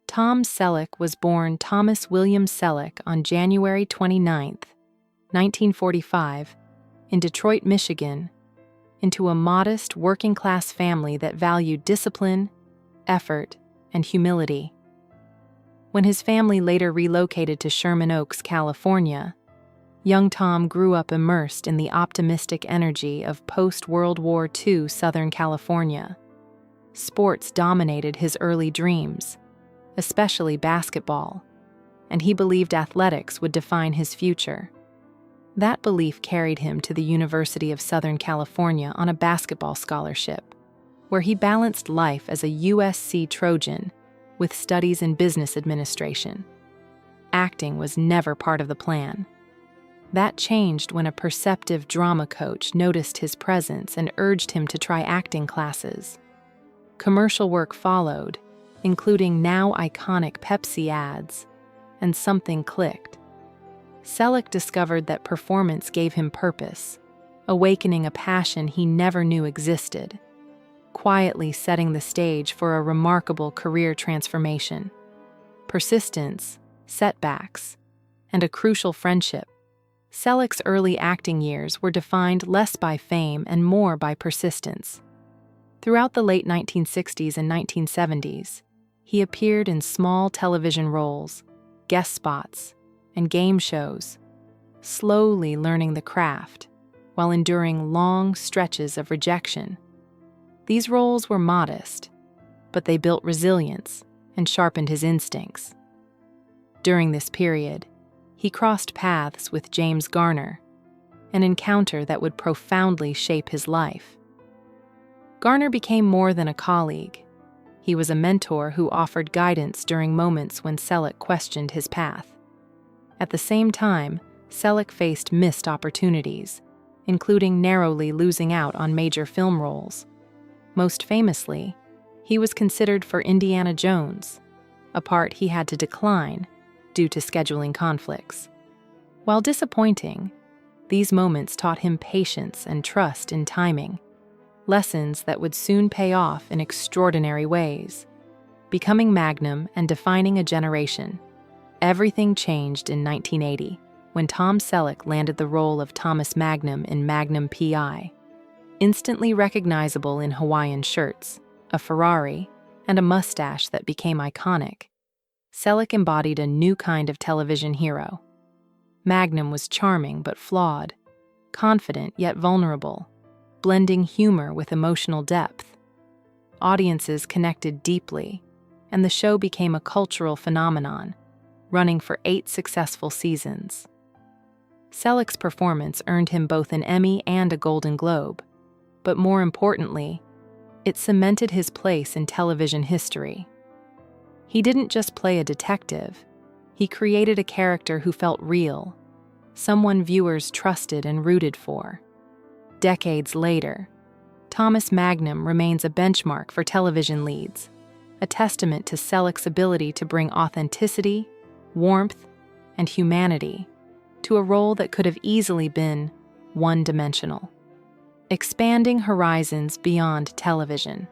Tom Selleck was born Thomas William Selleck on January 29, 1945, in Detroit, Michigan, into a modest working-class family that valued discipline, effort, and humility. When his family later relocated to Sherman Oaks, California, young Tom grew up immersed in the optimistic energy of post-World War II Southern California. Sports dominated his early dreams, especially basketball, and he believed athletics would define his future. That belief carried him to the University of Southern California on a basketball scholarship, where he balanced life as a USC Trojan with studies in business administration. Acting was never part of the plan. That changed when a perceptive drama coach noticed his presence and urged him to try acting classes. Commercial work followed, including now iconic Pepsi ads, and something clicked. Selleck discovered that performance gave him purpose, awakening a passion he never knew existed, quietly setting the stage for a remarkable career transformation. Persistence, setbacks, and a crucial friendship. Selleck's early acting years were defined less by fame and more by persistence. Throughout the late 1960s and 1970s, he appeared in small television roles, guest spots, and game shows, slowly learning the craft while enduring long stretches of rejection. These roles were modest, but they built resilience and sharpened his instincts. During this period, he crossed paths with James Garner, an encounter that would profoundly shape his life. Garner became more than a colleague. He was a mentor who offered guidance during moments when Selleck questioned his path. At the same time, Selleck faced missed opportunities, including narrowly losing out on major film roles. Most famously, he was considered for Indiana Jones, a part he had to decline due to scheduling conflicts. While disappointing, these moments taught him patience and trust in timing, lessons that would soon pay off in extraordinary ways. Becoming Magnum and defining a generation, everything changed in 1980 when Tom Selleck landed the role of Thomas Magnum in Magnum P.I. Instantly recognizable in Hawaiian shirts, a Ferrari, and a mustache that became iconic, Selleck embodied a new kind of television hero. Magnum was charming but flawed, confident yet vulnerable, blending humor with emotional depth. Audiences connected deeply, and the show became a cultural phenomenon, running for 8 successful seasons. Selleck's performance earned him both an Emmy and a Golden Globe, but more importantly, it cemented his place in television history. He didn't just play a detective, he created a character who felt real, someone viewers trusted and rooted for. Decades later, Thomas Magnum remains a benchmark for television leads, a testament to Selleck's ability to bring authenticity, warmth, and humanity to a role that could have easily been one-dimensional. Expanding horizons beyond television.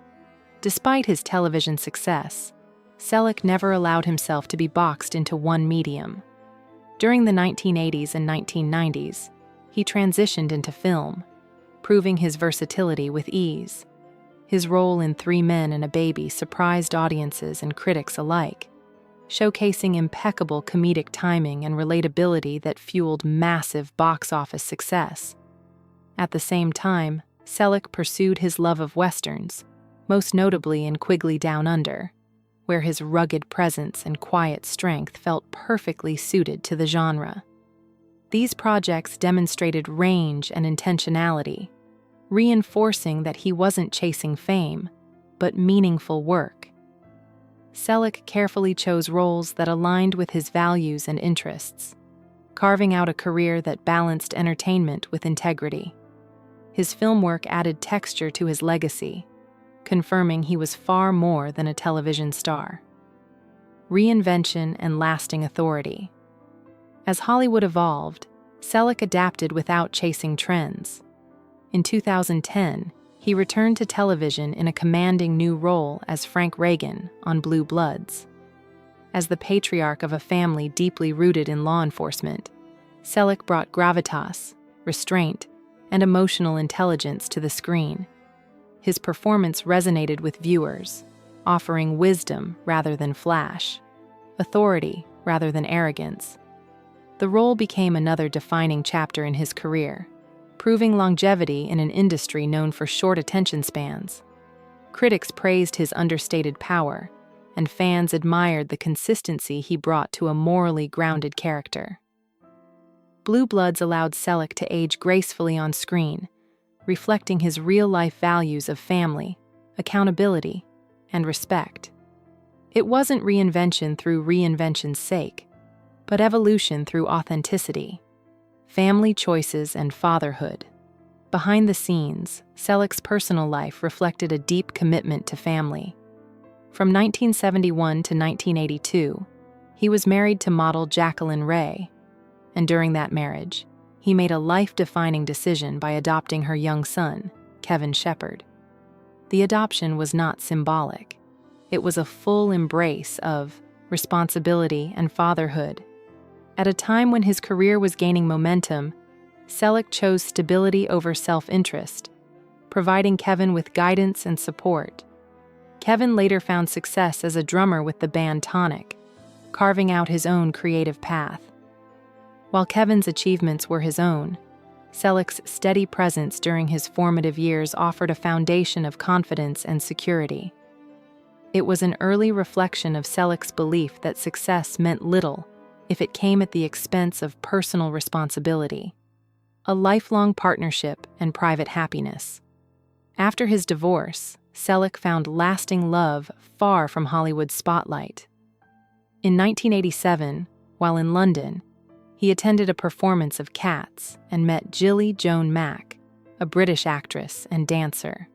Despite his television success, Selleck never allowed himself to be boxed into one medium. During the 1980s and 1990s, he transitioned into film, proving his versatility with ease. His role in 3 Men and a Baby surprised audiences and critics alike, showcasing impeccable comedic timing and relatability that fueled massive box office success. At the same time, Selleck pursued his love of westerns, most notably in Quigley Down Under, where his rugged presence and quiet strength felt perfectly suited to the genre. These projects demonstrated range and intentionality, reinforcing that he wasn't chasing fame, but meaningful work. Selleck carefully chose roles that aligned with his values and interests, carving out a career that balanced entertainment with integrity. His film work added texture to his legacy, confirming he was far more than a television star. Reinvention and lasting authority. As Hollywood evolved, Selleck adapted without chasing trends. In 2010, he returned to television in a commanding new role as Frank Reagan on Blue Bloods. As the patriarch of a family deeply rooted in law enforcement, Selleck brought gravitas, restraint, and emotional intelligence to the screen. His performance resonated with viewers, offering wisdom rather than flash, authority rather than arrogance. The role became another defining chapter in his career, proving longevity in an industry known for short attention spans. Critics praised his understated power, and fans admired the consistency he brought to a morally grounded character. Blue Bloods allowed Selleck to age gracefully on screen, reflecting his real-life values of family, accountability, and respect. It wasn't reinvention through reinvention's sake, but evolution through authenticity, family choices, and fatherhood. Behind the scenes, Selleck's personal life reflected a deep commitment to family. From 1971 to 1982, he was married to model Jacqueline Ray, and during that marriage, he made a life-defining decision by adopting her young son, Kevin Shepard. The adoption was not symbolic. It was a full embrace of responsibility and fatherhood. At a time when his career was gaining momentum, Selleck chose stability over self-interest, providing Kevin with guidance and support. Kevin later found success as a drummer with the band Tonic, carving out his own creative path. While Kevin's achievements were his own, Selleck's steady presence during his formative years offered a foundation of confidence and security. It was an early reflection of Selleck's belief that success meant little if it came at the expense of personal responsibility, a lifelong partnership, and private happiness. After his divorce, Selleck found lasting love far from Hollywood's spotlight. In 1987, while in London, he attended a performance of Cats and met Gilly Joan Mack, a British actress and dancer.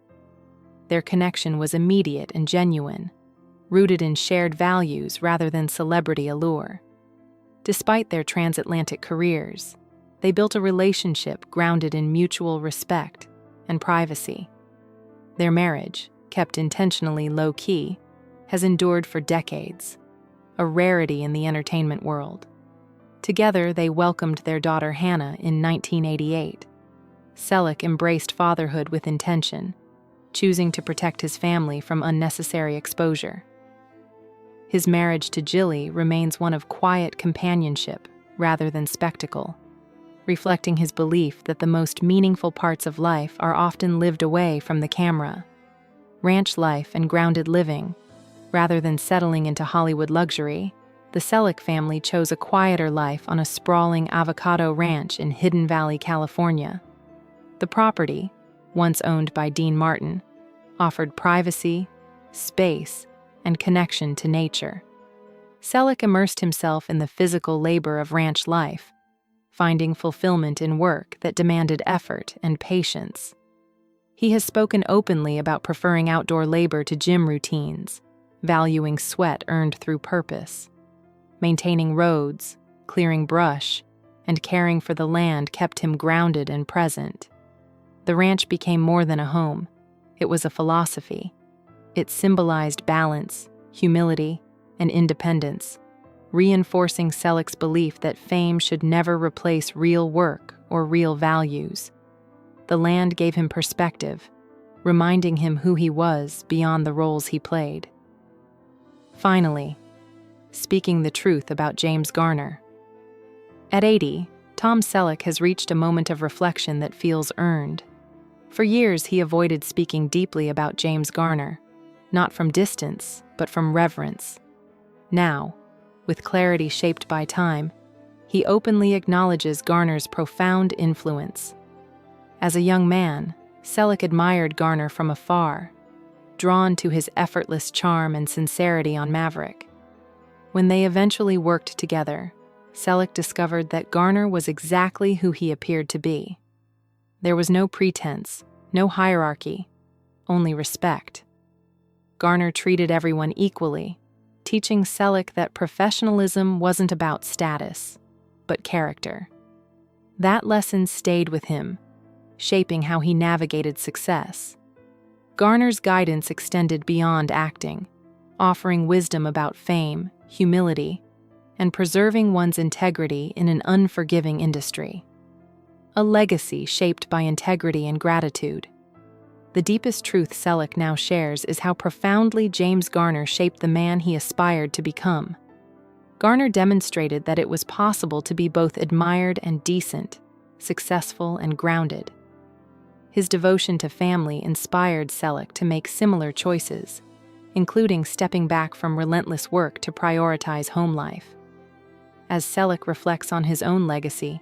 Their connection was immediate and genuine, rooted in shared values rather than celebrity allure. Despite their transatlantic careers, they built a relationship grounded in mutual respect and privacy. Their marriage, kept intentionally low-key, has endured for decades, a rarity in the entertainment world. Together, they welcomed their daughter Hannah in 1988. Selleck embraced fatherhood with intention, choosing to protect his family from unnecessary exposure. His marriage to Gilly remains one of quiet companionship rather than spectacle, reflecting his belief that the most meaningful parts of life are often lived away from the camera. Ranch life and grounded living, rather than settling into Hollywood luxury, the Selleck family chose a quieter life on a sprawling avocado ranch in Hidden Valley, California. The property, once owned by Dean Martin, offered privacy, space, and connection to nature. Selleck immersed himself in the physical labor of ranch life, finding fulfillment in work that demanded effort and patience. He has spoken openly about preferring outdoor labor to gym routines, valuing sweat earned through purpose. Maintaining roads, clearing brush, and caring for the land kept him grounded and present. The ranch became more than a home. It was a philosophy. It symbolized balance, humility, and independence, reinforcing Selleck's belief that fame should never replace real work or real values. The land gave him perspective, reminding him who he was beyond the roles he played. Finally, speaking the truth about James Garner. At 80, Tom Selleck has reached a moment of reflection that feels earned. For years, he avoided speaking deeply about James Garner, not from distance, but from reverence. Now, with clarity shaped by time, he openly acknowledges Garner's profound influence. As a young man, Selleck admired Garner from afar, drawn to his effortless charm and sincerity on Maverick. When they eventually worked together, Selleck discovered that Garner was exactly who he appeared to be. There was no pretense, no hierarchy, only respect. Garner treated everyone equally, teaching Selleck that professionalism wasn't about status, but character. That lesson stayed with him, shaping how he navigated success. Garner's guidance extended beyond acting, offering wisdom about fame, humility, and preserving one's integrity in an unforgiving industry. A legacy shaped by integrity and gratitude. The deepest truth Selleck now shares is how profoundly James Garner shaped the man he aspired to become. Garner demonstrated that it was possible to be both admired and decent, successful and grounded. His devotion to family inspired Selleck to make similar choices, including stepping back from relentless work to prioritize home life. As Selleck reflects on his own legacy,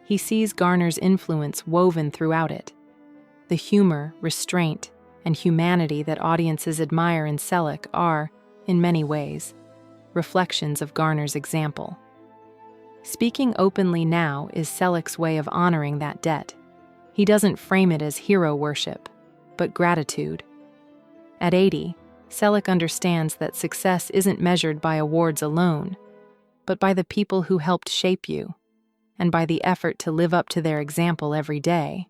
he sees Garner's influence woven throughout it. The humor, restraint, and humanity that audiences admire in Selleck are, in many ways, reflections of Garner's example. Speaking openly now is Selleck's way of honoring that debt. He doesn't frame it as hero worship, but gratitude. At 80, Selleck understands that success isn't measured by awards alone, but by the people who helped shape you, and by the effort to live up to their example every day.